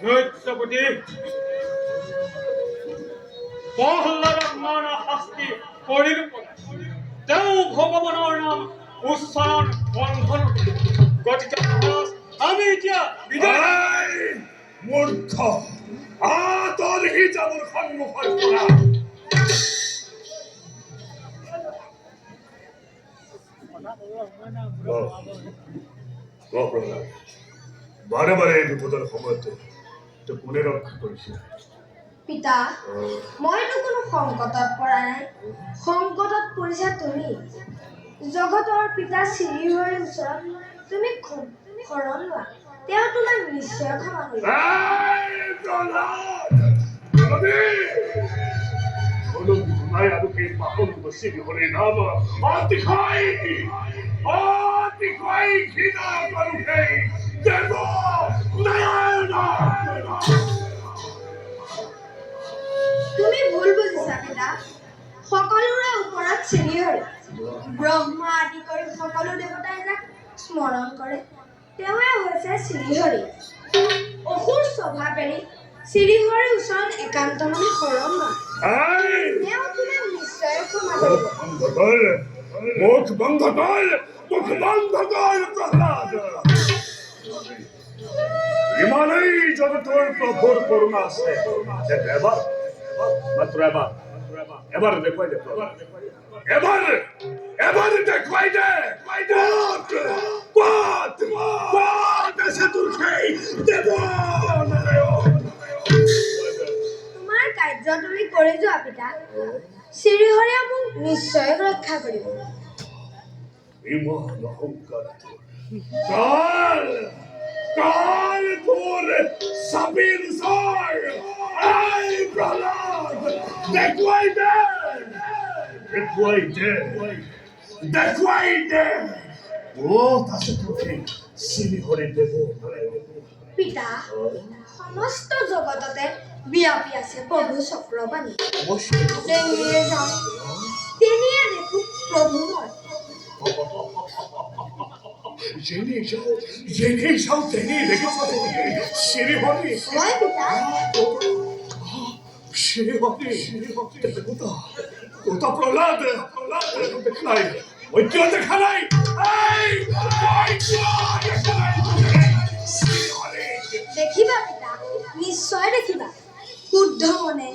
দৈত্যপতি প্ৰহ্লাদক নানা শাস্তি কৰিলো তেওঁ ভগৱানৰ নাম উচ্চাৰণ বন্ধন গতিকে আমি এতিয়া বিদায় মূৰ্খ আতৰি যাবৰ সন্মুখৰ পৰা বাৰে বাৰে এই বিপদৰ সময়তে কোনে ৰক্ষা কৰিছে পিতা মইতো কোনো সংকটত পৰা নাই সংকটত পৰিছা তুমি জগতৰ পিতা শ্ৰীহৰিৰ ওচৰত তুমি শৰণ লোৱা তেওঁ তোমাক নিশ্চয় ক্ষমা কৰিব তুমি ভুল বুজিছা পিতা সকলোৰে ওপৰত শ্ৰীহৰি ব্ৰহ্মা আদি কৰি সকলো দেৱতাই যাক স্মৰণ কৰে তেওঁৱে হৈছে শ্ৰীহৰি অসুৰ স্বভাৱেৰে শ্ৰীহৰিৰ ওচৰত একান্ত মনে শৰণ লোৱা তেওঁ তোমাক নিশ্চয় ক্ষমা কৰিব মুখ বন্ধ কর প্রহ্লাদ ইমানেই জগতৰ প্ৰভুৰ করুণা আছে এবার মাত্র এবার দেখুৱাই দে এবার দেখুৱাই দে কত আছে তোৰ সেই দেৱ তোমাৰ কাৰ্য তুমি কৰি যোৱা পিতা শ্ৰীহৰিয়ে মোক নিশ্চয় ৰক্ষা কৰিব ইমান অহংকাৰ কাল তোৰ সাবিৰ সর আই প্রহ্লাদ দেখুৱাই দে ও তাছে তোকে শ্রীহরি দেব পিতা সমস্ত জগততে বিয়পি আছে প্ৰভু চক্ৰবাণী যেনিয়ে যাওঁ তেনিয়ে দেখো প্ৰভু মই জেনে যাও তেনে দেখেছ শ্রীহরি হয় পিতা শ্রীহরি কোথা প্রহ্লাদ দেখা নাই ঐক্য দেখা নাই দেখিবা পিতা নিশ্চয় দেখিবা শুদ্ধ মনে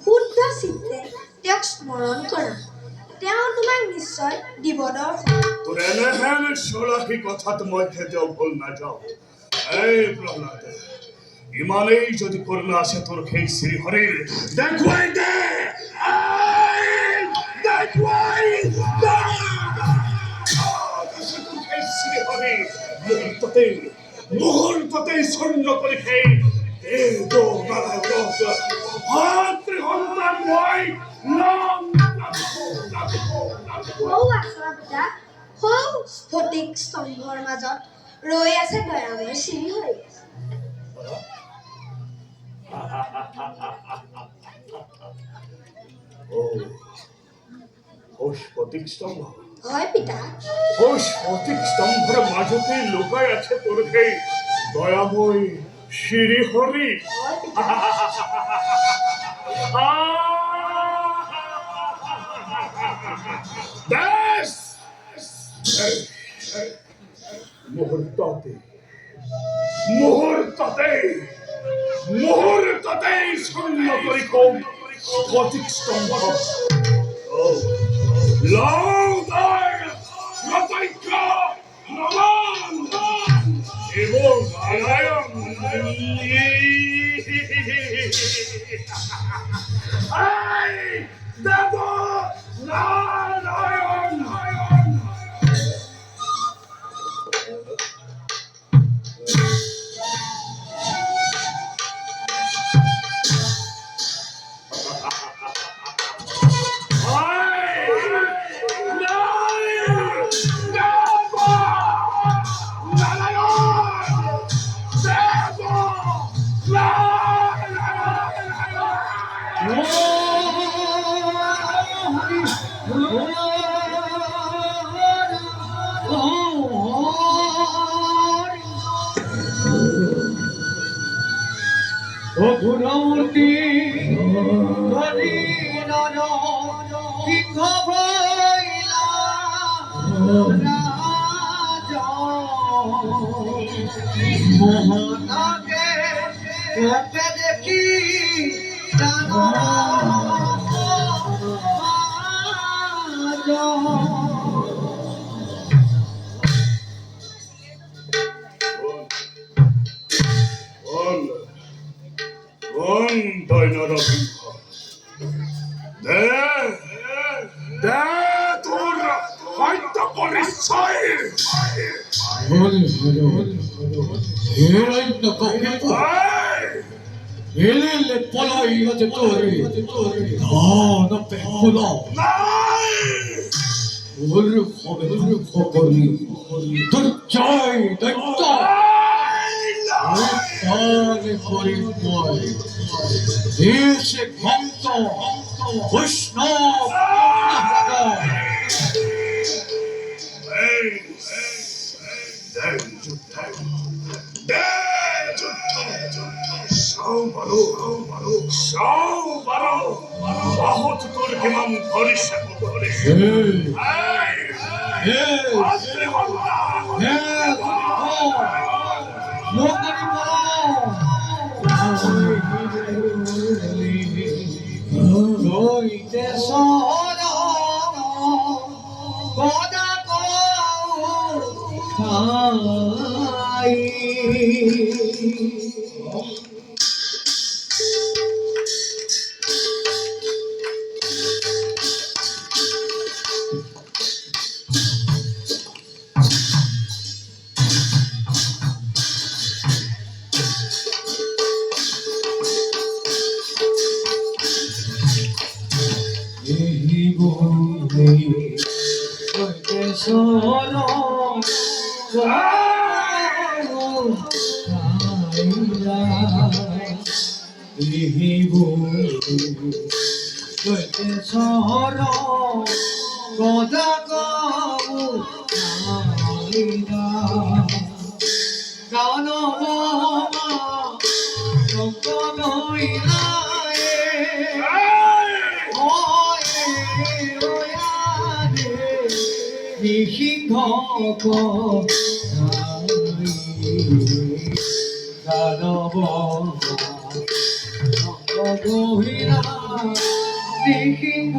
শুদ্ধ চিত্তে তেওঁক স্মৰণ কৰা তেওঁ তোমাক নিশ্চয় দিব দৰ্শন তোৰ এনেহেন চলাহী কথাত মই কেতিয়াও ভুল নাযাওঁ এই প্ৰহ্লাদ ইমানেই যদি করুণা আছে তোর সেই শ্রীহরির দেখুৱাই দে মুহূর্ততেই শূন্য করে সেই সন্তান মই সৌ আচৰা পিতা সৌ স্ফটিক স্তম্ভৰ মাজত ৰৈ আছে দয়াময় শ্ৰীহৰি স্ফটিক স্তম্ভ হয় পিতা স্ফটিক স্তম্ভৰ মাজতে লুকাই আছে তোৰ সেই দয়াময় শ্রীহরি হয় পিতা মুহূর্ততে শূন্য করি কম স্ফটিক স্তম্ভ এবং নারায়ণ দেব নারায়ণ অঘুরমতি ধরি নর সিংহ ভৈলা রাজা মোহনকে ওকে দেখি কোন দৈনর সিংহ দে দে তোর হয়তো পরিচয় Ele polai ate tori, no pekulo. Ulu khoberi, turjai, Ane kori boy, ese bhanto, Krishna, বহুত তোর কেমন করিস শহর গদা গান নিষিদ্ধ দানব গভীরা নিষিদ্ধ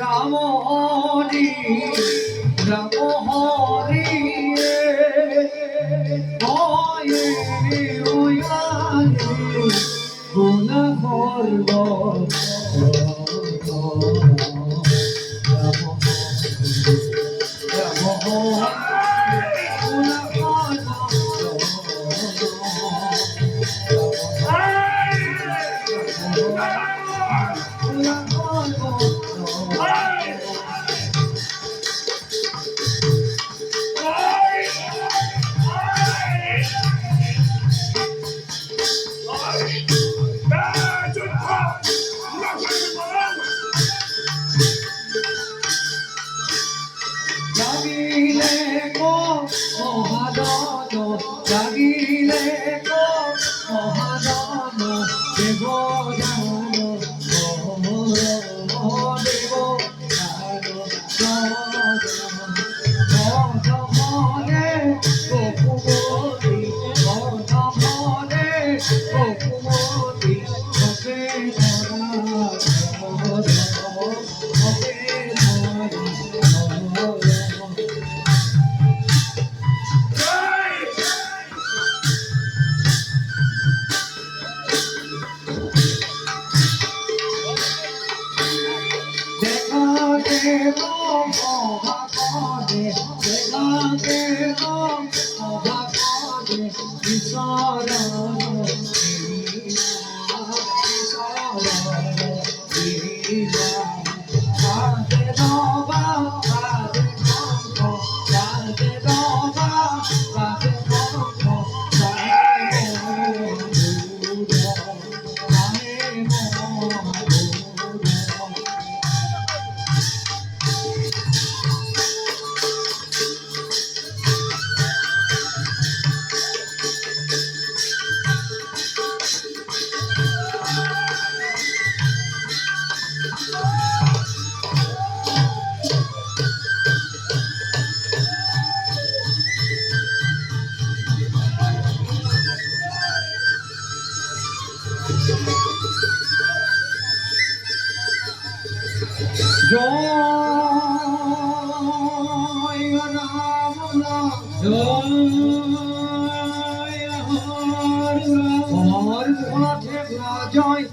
রাম হরি রাম হরি হয়ে গুণ করব জাগিলে গো মহাদান দেব দান দেব মনে গোপুমতি মনে গোপুমতি হবে Sarana জয় রাম রাম জয় আমার মাঠে জয়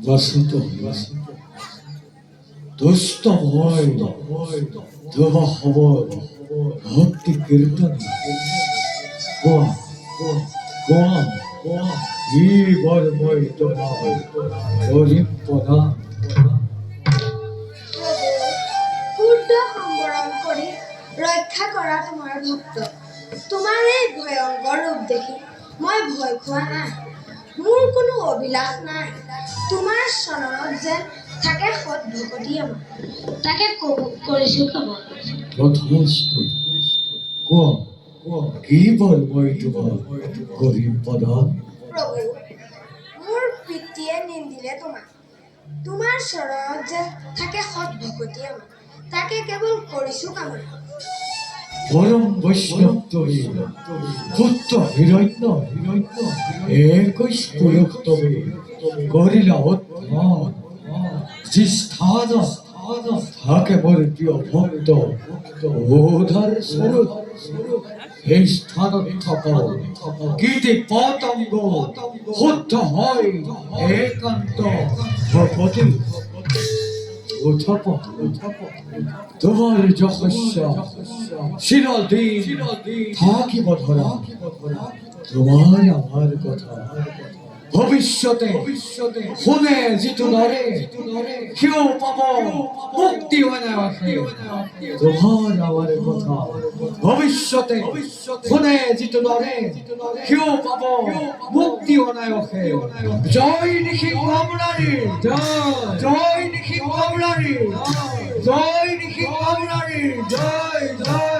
বসন্ত দুষ্ট ভয় দেওয়া খবর ভক্তি কীর্তন গোয়া গোয়া এই বরময় তোমার গরিব প্রধান কুৰ্দ সম্বৰণ কৰি ৰক্ষা কৰা তোমাৰ ভক্ত তোমাৰ এই ভয়ংকৰ ৰূপ দেখি মই ভয় খোৱা নাই মোৰ কোনো অভিলাষ নাই তোমাৰ চৰণত যেন থাকে সৎ ভকতি আমাৰ তাকে কৰিছোঁ খাব যথেষ্ট গোয়া কি বরময় তোমার গরিব প্রধান প্ৰভু মোৰ পিতৃয়ে নিন্দিলে তোমাক তোমাৰ চৰণত যেন থাকে সৎ ভকতি আমাৰ তাকে কেৱল কৰিছোঁ কামনা পরম বৈষ্ণব তুমি পুত্র হিরণ্য একৈশ পুরুষ তুমি করিলা উদ্ধার যে স্থান থাকে মোর প্রিয় ভক্ত ওধার স্বরূপ এই স্থান থাকা গীতে পতঙ্গ শুদ্ধ হয় একান্ত ভগবতী তোমার যশস্য চিরদিন থাকিব ধরা তোমার আমার কথা ভবিষ্যতে শুনে যিটো নৰে সিও পাব মুক্তি অনায়াসে তোমার আমার কথা ভবিষ্যতে শুনে যিটো নৰে সিও পাব মুক্তি অনায়াসে জয় নিশি কমলাৰী জয় নিশি কমলাৰী জয় নিশি কমলাৰী জয় জয়